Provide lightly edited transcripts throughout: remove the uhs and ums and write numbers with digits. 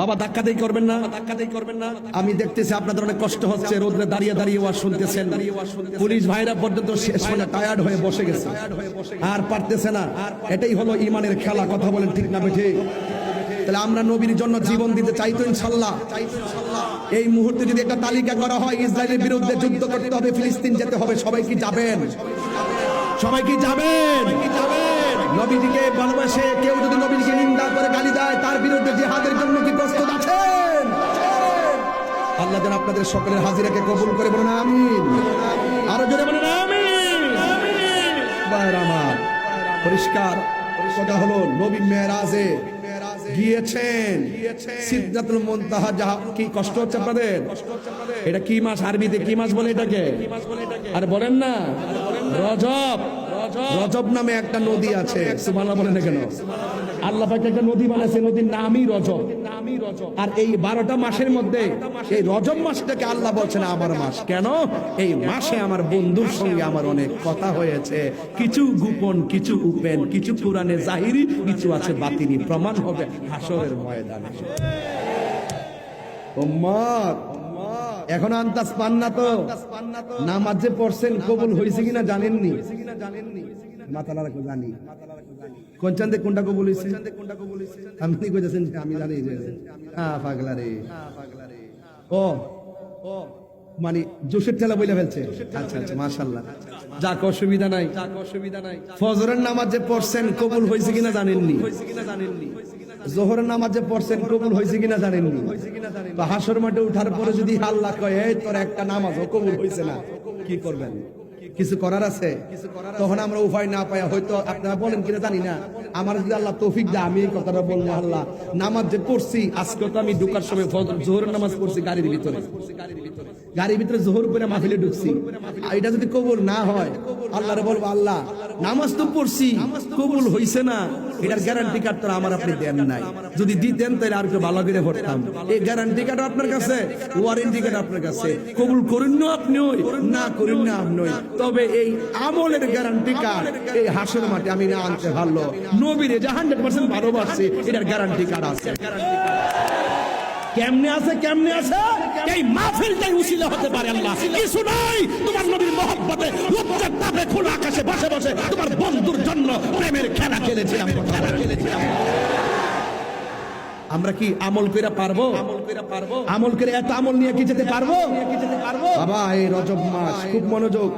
বাবা ধাক্কাতেই করবেন না, ধাক্কাতেই করবেন না। আমি দেখতেছি আপনাদের অনেক কষ্ট হচ্ছে, রোদে দাঁড়িয়ে দাঁড়িয়ে ওয়াজ শুনতেছেন। পুলিশ ভাইরা পর্যন্ত শেষ হয়ে টায়ার্ড হয়ে বসে গেছে, আর পারতেছে না। এটাই হলো ইমানের খেলা। কথা বলেন ঠিক না বেঠিক? তাহলে আমরা নবীর জন্য জীবন দিতে চাই তো ইনশাআল্লাহ। এই মুহূর্তে যদি একটা তালিকা করা হয়, ইসরায়েলের বিরুদ্ধে যুদ্ধ করতে হবে, ফিলিস্তিন যেতে হবে, সবাই কি যাবেন? সবাই কি যাবেন? নবীজিকে ভালোবাসে কেউ যদি নবীজিকে নিন্দা করে গালি দেয়, তার বিরুদ্ধে জিহাদের জন্য কি প্রস্তুত আছেন? আল্লাহ যেন আপনাদের সকলের হাজিরাকে কবুল করে, বলুন আমিন। আরো জোরে বলুন আমিন। ভাইরা আমার, পরিষ্কার কথা হলো, নবী মেরাজে গিয়েছেন, সিদরাতুল মুনতাহা। কি কষ্ট হচ্ছে আপনাদের? এটা কি মাস? আরবিতে কি মাস বলে এটাকে? আর বলেন না, রজব। রজব নামে একটা নদী আছে। সুবহানাল্লাহ বলেন না কেন? আল্লাহ পাক একটা নদী বানাইছে, নদীর নামই রজব। আর এই 12টা মাসের মধ্যে এই রজব মাসটাকে আল্লাহ বলছেন আমার মাস। কেন? এই মাসে আমার বন্ধুর সঙ্গে আমার অনেক কথা হয়েছে, কিছু গোপন, কিছু উপেন, কিছু কোরআনে জাহিরি, কিছু আছে বাতিনি, প্রমাণ হবে হাসরের ময়দানে। উম্মত এখন আন্তাজ পান না তো? নামাজ যে পড়ছেন কবুল হয়েছে কিনা জানেননি? মাতালা রাখো, জানি কোন চান্দে কোনটা কবুল হয়েছে। আপনি কইতেছেন আমি জানি। পাগলা রে, ও মানে জোশের ঠেলা বইলা ফেলছে। আচ্ছা আচ্ছা, মাশাআল্লাহ, যাক অসুবিধা নাই। ফজরের নামাজ যে পড়ছেন কবুল হয়েছে কিনা জানেননি? জোহরের নামাজ যে পড়ছেন কবুল হয়েছে কিনা জানেননি? বা হাসর মাঠে উঠার পরে যদি আল্লাহ কয় এই তোর একটা নামাজও কবুল হয়েছে না, কি করবেন? কিছু করার আছে? তখন আমরা উপায় না পাই, হয়তো আপনারা বলেন কিনা জানি না, আমার যদি আল্লাহ তৌফিক দেয় আমি এই কথাটা বলবো, আল্লাহ নামাজ যে পড়ছি আজকে, তো আমি ঢুকার সময় জোহরের নামাজ পড়ছি গাড়ির ভিতরে জোহর করে মাহফিলে ঢুকছি। এটা যদি কবুল না হয়, আল্লাহরে বলবো আল্লাহ নামাজ তো পড়ছি কবুল হইছে না, এটার গ্যারান্টি কার্ড তো আমার আপনি দেন নাই। যদি দিতেন তাহলে আর একটু ভালো করে পড়তাম। এই গ্যারান্টি কার্ড আপনার কাছে, ওয়ারেন্টি কার্ড আপনার কাছে, কবুল করেন না আপনি, না করেন না আপনি। তবে এই আমলের গ্যারান্টি কার্ড এই হাসর মাঠে আমি না আনতে পারলো, নবীরে যে 100% ভালোবাসছে এটার গ্যারান্টি কার্ড আছে। কেমনে আছে? কেমনে আছে? এই মাহফিলটাই উসিলা হতে পারে। আল্লাহ কিছু নাই, তোমার নবীর মহব্বতে লজ্জার তাপে খোলা আকাশে বসে বসে তোমার বন্ধুর জন্য প্রেমের খেলা খেলেছিলাম। আমরা কি আমল করে পারবো? আমল করে এত আমল নিয়ে কি যেতে পারবো? বাবা এই রজব মাস খুব মনোযোগ,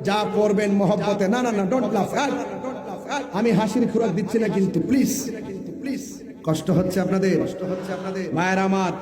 যা পড়বেন মহব্বতে। না না না, ডোন্ট লাফ। আমি হাসির খোরাক দিচ্ছি না কিন্তু প্লিজ, কষ্ট হচ্ছে আপনাদের, মায়ের আমার।